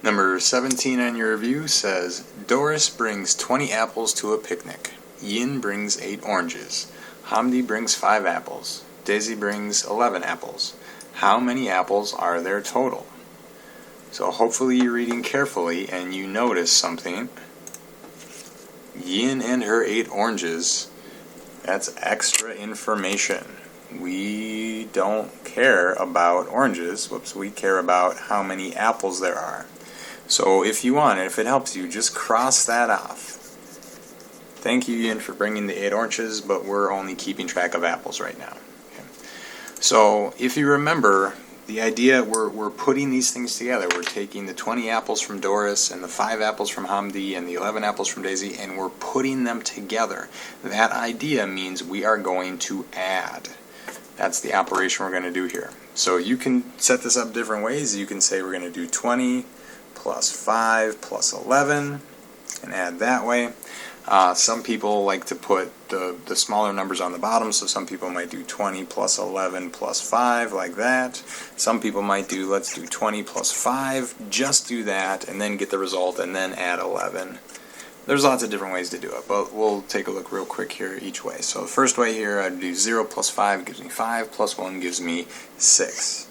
Number 17 on your review says, Doris brings 20 apples to a picnic. Yin brings 8 oranges. Hamdi brings 5 apples. Daisy brings 11 apples. How many apples are there total? So hopefully you're reading carefully and you notice something. Yin and her 8 oranges, that's extra information. We don't care about oranges. We care about how many apples there are. So if you want it, if it helps you, just cross that off. Thank you, Yin, for bringing the 8 oranges, but we're only keeping track of apples right now. Okay. So if you remember, the idea, we're putting these things together. We're taking the 20 apples from Doris and the 5 apples from Hamdi and the 11 apples from Daisy, and we're putting them together. That idea means we are going to add. That's the operation we're going to do here. So you can set this up different ways. You can say we're going to do 20 plus 5 plus 11 and add that way. Some people like to put the smaller numbers on the bottom, so some people might do 20 plus 11 plus 5 like that. Some people might do, let's do 20 plus 5, just do that, and then get the result, and then add 11. There's lots of different ways to do it, but we'll take a look real quick here each way. So the first way here, I'd do 0 plus 5 gives me 5, plus 1 gives me 6.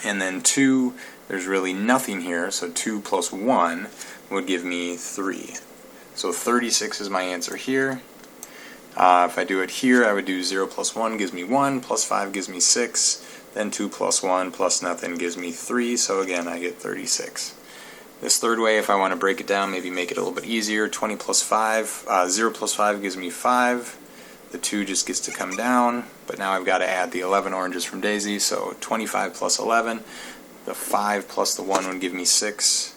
And then 2, there's really nothing here, so 2 plus 1 would give me 3. So 36 is my answer here. If I do it here, I would do 0 plus 1 gives me 1, plus 5 gives me 6, then 2 plus 1 plus nothing gives me 3, so again I get 36. This third way, if I want to break it down, maybe make it a little bit easier, 20 plus 5, 0 plus 5 gives me 5, the 2 just gets to come down, but now I've got to add the 11 oranges from Daisy, so 25 plus 11, the 5 plus the 1 would give me 6,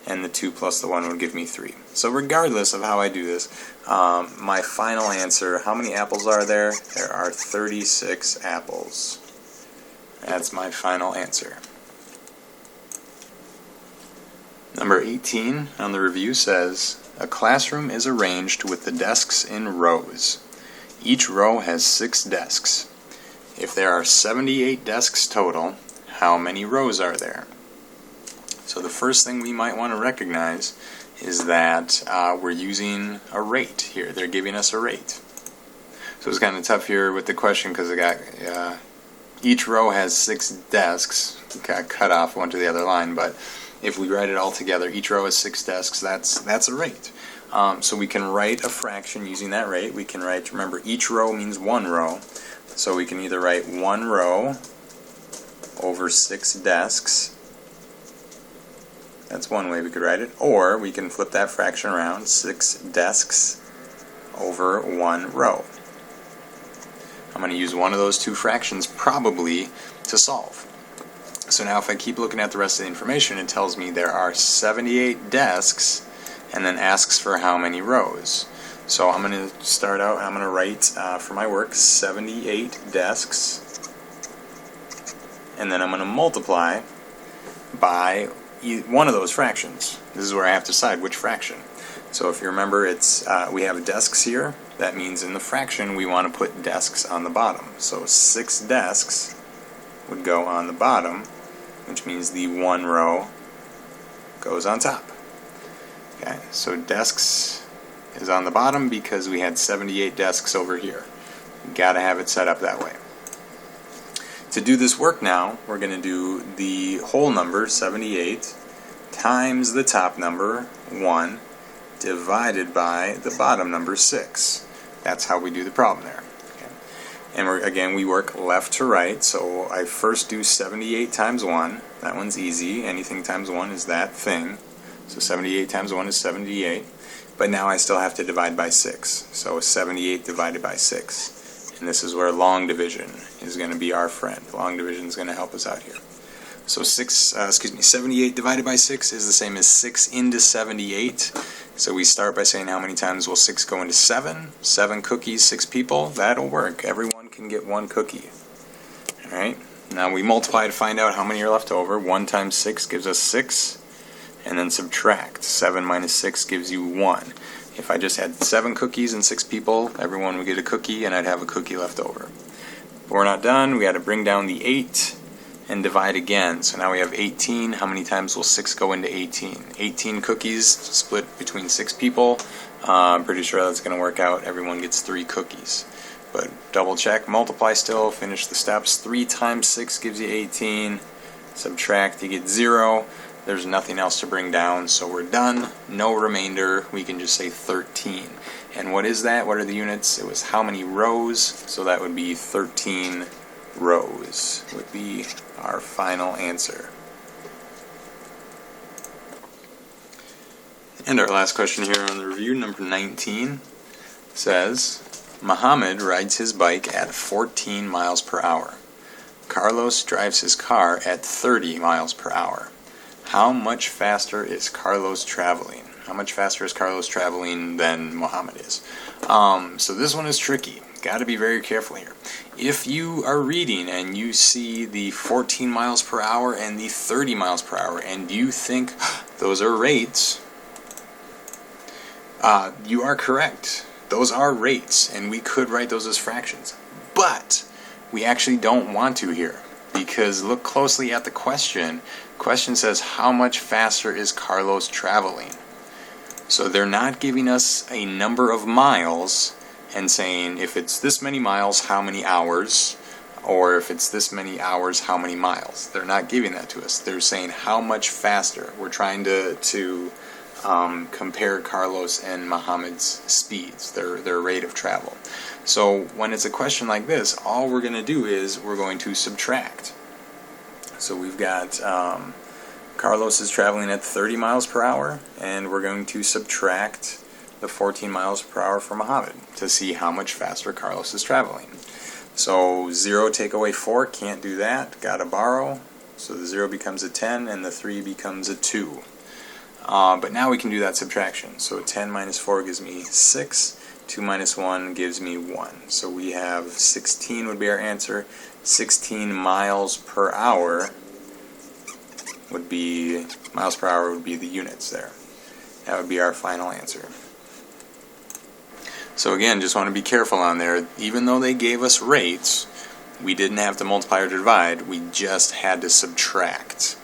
and the 2 plus the 1 would give me 3. So regardless of how I do this, my final answer, how many apples are there? There are 36 apples. That's my final answer. Number 18 on the review says, a classroom is arranged with the desks in rows. Each row has 6 desks. If there are 78 desks total, how many rows are there? So the first thing we might want to recognize is that we're using a rate here. They're giving us a rate. So it's kind of tough here with the question because I got each row has 6 desks. Got cut off one to the other line, but if we write it all together, each row has 6 desks. That's a rate. So we can write a fraction using that rate. We can write, remember, each row means 1 row. So we can either write 1 row over 6 desks. That's one way we could write it. Or we can flip that fraction around, 6 desks over 1 row. I'm going to use one of those 2 fractions probably to solve. So now if I keep looking at the rest of the information, it tells me there are 78 desks and then asks for how many rows. So I'm going to start out, I'm going to write for my work 78 desks, and then I'm going to multiply by one of those fractions. This is where I have to decide which fraction. So if you remember, it's we have desks here. That means in the fraction we want to put desks on the bottom. So 6 desks would go on the bottom, which means the 1 row goes on top. Okay, so desks is on the bottom because we had 78 desks over here. Got to have it set up that way. To do this work now, we're going to do the whole number, 78, times the top number, 1, divided by the bottom number, 6. That's how we do the problem there. Okay. And again, we work left to right, so I first do 78 times 1. That one's easy. Anything times 1 is that thing. So 78 times 1 is 78. But now I still have to divide by 6. So 78 divided by 6. And this is where long division is going to be our friend. Long division is going to help us out here. So 78 divided by 6 is the same as 6 into 78. So we start by saying how many times will 6 go into 7? 7 cookies, 6 people. That'll work. Everyone can get 1 cookie. Alright, now we multiply to find out how many are left over. 1 times 6 gives us 6. And then subtract. 7 minus 6 gives you 1. If I just had 7 cookies and 6 people, everyone would get a cookie and I'd have a cookie left over. But we're not done. We got to bring down the 8. and divide again. So now we have 18. How many times will 6 go into 18? 18 cookies split between 6 people. I'm pretty sure that's going to work out. Everyone gets 3 cookies. But double check, multiply still, finish the steps. 3 times 6 gives you 18. Subtract, you get 0. There's nothing else to bring down, so we're done. No remainder. We can just say 13. And what is that? What are the units? It was how many rows, so that would be 13 rows would be our final answer. And our last question here on the review, number 19, says, Muhammad rides his bike at 14 miles per hour. Carlos drives his car at 30 miles per hour. How much faster is Carlos traveling? How much faster is Carlos traveling than Muhammad is? So this one is tricky. Got to be very careful here. If you are reading and you see the 14 miles per hour and the 30 miles per hour and you think those are rates, you are correct. Those are rates, and we could write those as fractions. But we actually don't want to here, because look closely at the question. The question says, how much faster is Carlos traveling? So they're not giving us a number of miles and saying, if it's this many miles, how many hours? Or if it's this many hours, how many miles? They're not giving that to us. They're saying how much faster. We're trying to compare Carlos and Muhammad's speeds, their rate of travel. So when it's a question like this, all we're going to do is we're going to subtract. So we've got Carlos is traveling at 30 miles per hour, and we're going to subtract the 14 miles per hour from Muhammad to see how much faster Carlos is traveling. So 0 take away 4, can't do that, gotta borrow. So the 0 becomes a 10 and the 3 becomes a 2. But now we can do that subtraction. So 10 minus 4 gives me 6. 2 minus 1 gives me 1. So we have 16 would be our answer. 16 miles per hour would be, miles per hour would be the units there. That would be our final answer. So again, just want to be careful on there. Even though they gave us rates, we didn't have to multiply or divide. We just had to subtract.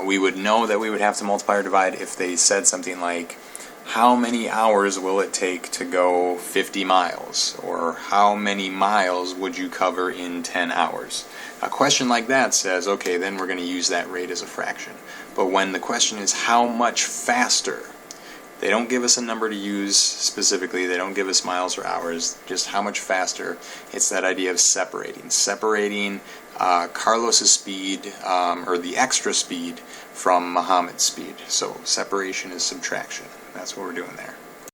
We would know that we would have to multiply or divide if they said something like, how many hours will it take to go 50 miles? Or how many miles would you cover in 10 hours? A question like that says, okay, then we're going to use that rate as a fraction. But when the question is how much faster, they don't give us a number to use specifically. They don't give us miles or hours, just how much faster. It's that idea of separating. Separating Carlos's speed, or the extra speed, from Muhammad's speed. So separation is subtraction. That's what we're doing there.